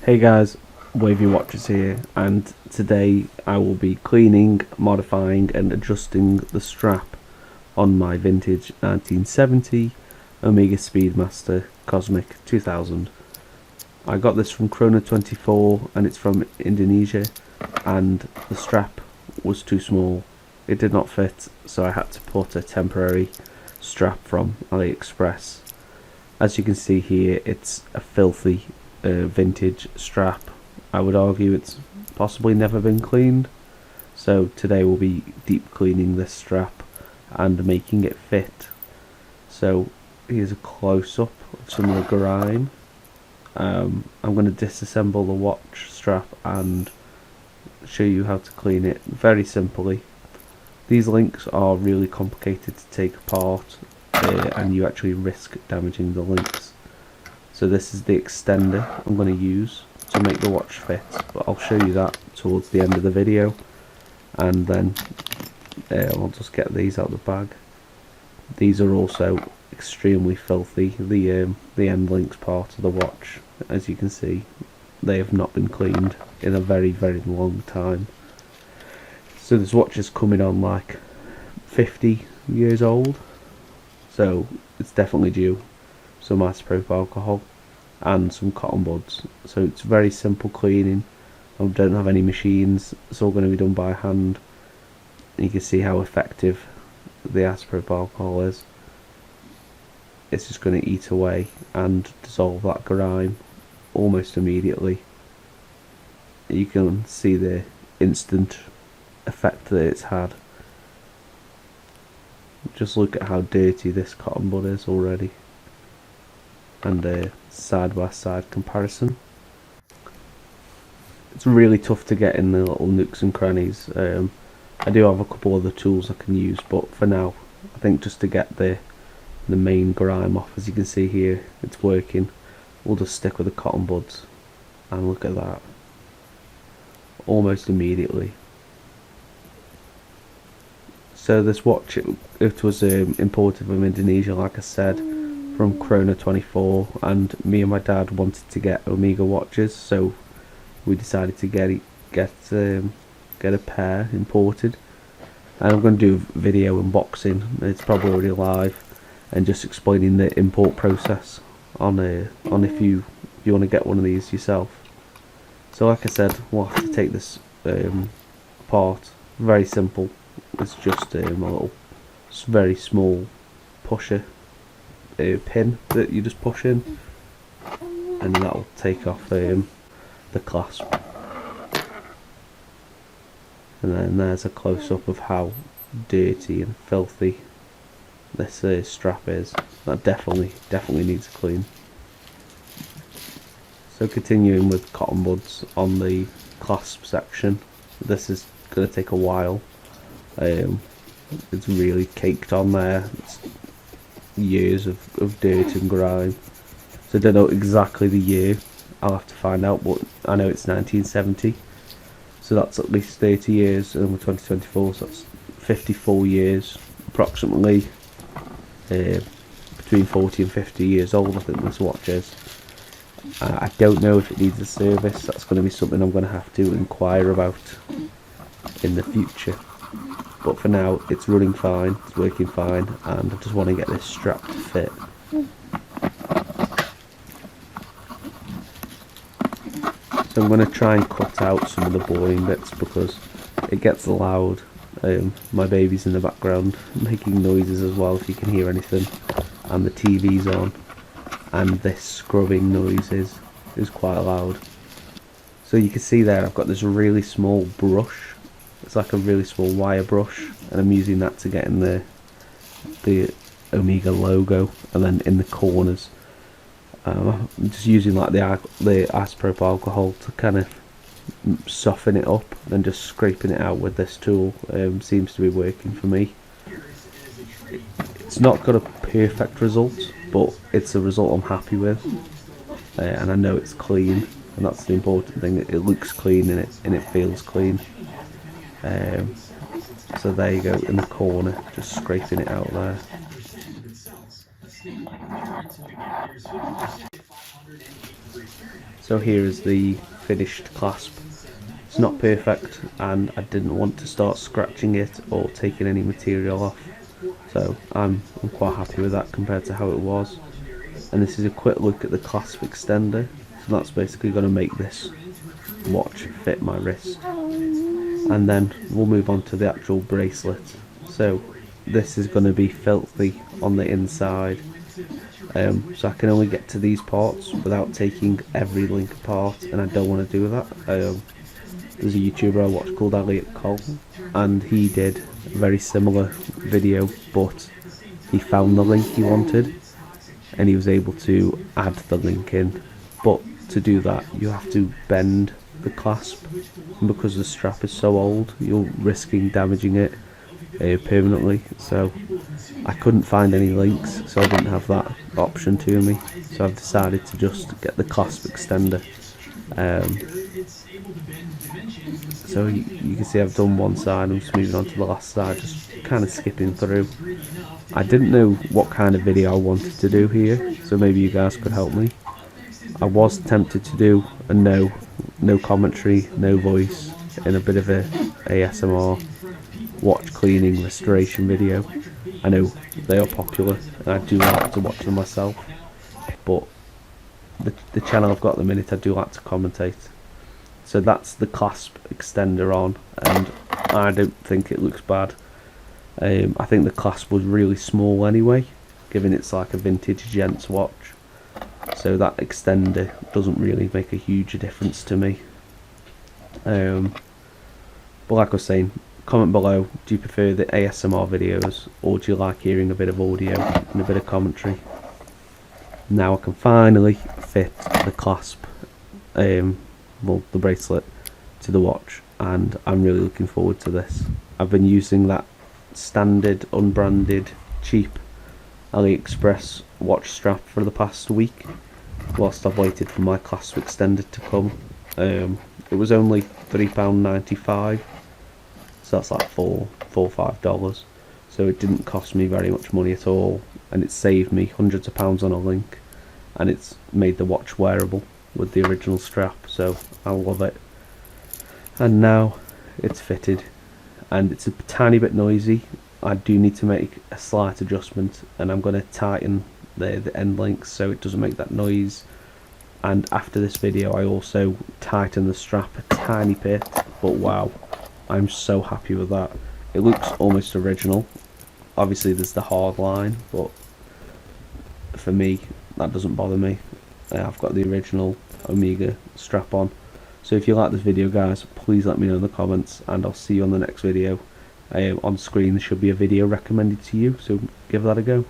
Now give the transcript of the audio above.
Hey guys, Wavy Watchers here, and today I will be cleaning, modifying and adjusting the strap on my vintage 1970 Omega Speedmaster Cosmic 2000. I got this from Chrono24 and it's from Indonesia, and the strap was too small. It did not fit, so I had to put a temporary strap from AliExpress. As you can see here, it's a filthy vintage strap. I would argue it's possibly never been cleaned, so today we'll be deep cleaning this strap and making it fit. So here's a close-up of some of the grime. I'm going to disassemble the watch strap and show you how to clean it very simply. These links are really complicated to take apart, and you actually risk damaging the links. So this is the extender I'm going to use to make the watch fit, but I'll show you that towards the end of the video, and then I'll just get these out of the bag. These are also extremely filthy. The end links part of the watch, as you can see, they have not been cleaned in a very long time. So this watch is coming on like 50 years old, so it's definitely due some isopropyl alcohol and some cotton buds. So it's very simple cleaning. I don't have any machines, it's all going to be done by hand. And you can see how effective the isopropyl alcohol is. It's just going to eat away and dissolve that grime almost immediately. You can see the instant effect that it's had. Just look at how dirty this cotton bud is already, and a side by side comparison. It's really tough to get in the little nooks and crannies. I do have a couple other tools I can use, but for now I think just to get the main grime off, as you can see here, it's working. We'll just stick with the cotton buds, and look at that, almost immediately. So this watch, it was imported from Indonesia, like I said, from Chrono24, and me and my dad wanted to get Omega watches, so we decided to get a pair imported. And I'm going to do a video unboxing. It's probably already live, and just explaining the import process on if you want to get one of these yourself. So like I said, we'll have to take this apart. Very simple. It's just a little very small pusher pin that you just push in, and that'll take off the clasp. And then there's a close-up of how dirty and filthy this strap is. That definitely needs a clean. So continuing with cotton buds on the clasp section, this is going to take a while. It's really caked on there. It's years of dirt and grime. So I don't know exactly the year, I'll have to find out, but I know it's 1970, so that's at least 30 years, and we're 2024, so that's 54 years approximately. Between 40 and 50 years old I think this watch is. I don't know if it needs a service. That's going to be something I'm going to have to inquire about in the future. But for now, it's running fine, it's working fine, and I just want to get this strap to fit. So I'm going to try and cut out some of the boring bits because it gets loud. My baby's in the background making noises as well, if you can hear anything, and the TV's on, and this scrubbing noise is quite loud. So you can see there I've got this really small brush. It's like a really small wire brush, and I'm using that to get in the Omega logo, and then in the corners I'm just using like the isopropyl alcohol to kind of soften it up, and then just scraping it out with this tool seems to be working for me. It's not got a perfect result, but it's a result I'm happy with, and I know it's clean, and that's the important thing. It looks clean and it feels clean. So there you go, in the corner, just scraping it out there. So here is the finished clasp. It's not perfect, and I didn't want to start scratching it or taking any material off, so I'm quite happy with that compared to how it was. And this is a quick look at the clasp extender. So that's basically going to make this watch fit my wrist. And then we'll move on to the actual bracelet. So this is going to be filthy on the inside, so I can only get to these parts without taking every link apart, and I don't want to do that. There's a YouTuber I watch called Elliot Cole, and he did a very similar video, but he found the link he wanted and he was able to add the link in. But to do that you have to bend the clasp, and because the strap is so old you're risking damaging it permanently. So I couldn't find any links, so I didn't have that option to me, so I've decided to just get the clasp extender. So you can see I've done one side, I'm just moving on to the last side, just kind of skipping through. I didn't know what kind of video I wanted to do here, so maybe you guys could help me. I was tempted to do a no commentary, no voice, in a bit of a ASMR watch cleaning restoration video. I know they are popular and I do like to watch them myself, but the channel I've got at the minute I do like to commentate. So that's the clasp extender on, and I don't think it looks bad. I think the clasp was really small anyway, given it's like a vintage gents watch, so that extender doesn't really make a huge difference to me. But like I was saying, comment below, do you prefer the ASMR videos or do you like hearing a bit of audio and a bit of commentary? Now I can finally fit the clasp, well, the bracelet, to the watch, and I'm really looking forward to this. I've been using that standard unbranded cheap AliExpress watch strap for the past week whilst I've waited for my clasp extender to come. It was only £3.95, so that's like $4-5, so it didn't cost me very much money at all, and it saved me hundreds of pounds on a link, and it's made the watch wearable with the original strap, so I love it. And now it's fitted, and it's a tiny bit noisy. I do need to make a slight adjustment, and I'm going to tighten the end links so it doesn't make that noise. And after this video I also tighten the strap a tiny bit, but wow, I'm so happy with that. It looks almost original. Obviously there's the hard line, but for me that doesn't bother me. I've got the original Omega strap on. So if you like this video guys, please let me know in the comments, and I'll see you on the next video. On screen there should be a video recommended to you, so give that a go.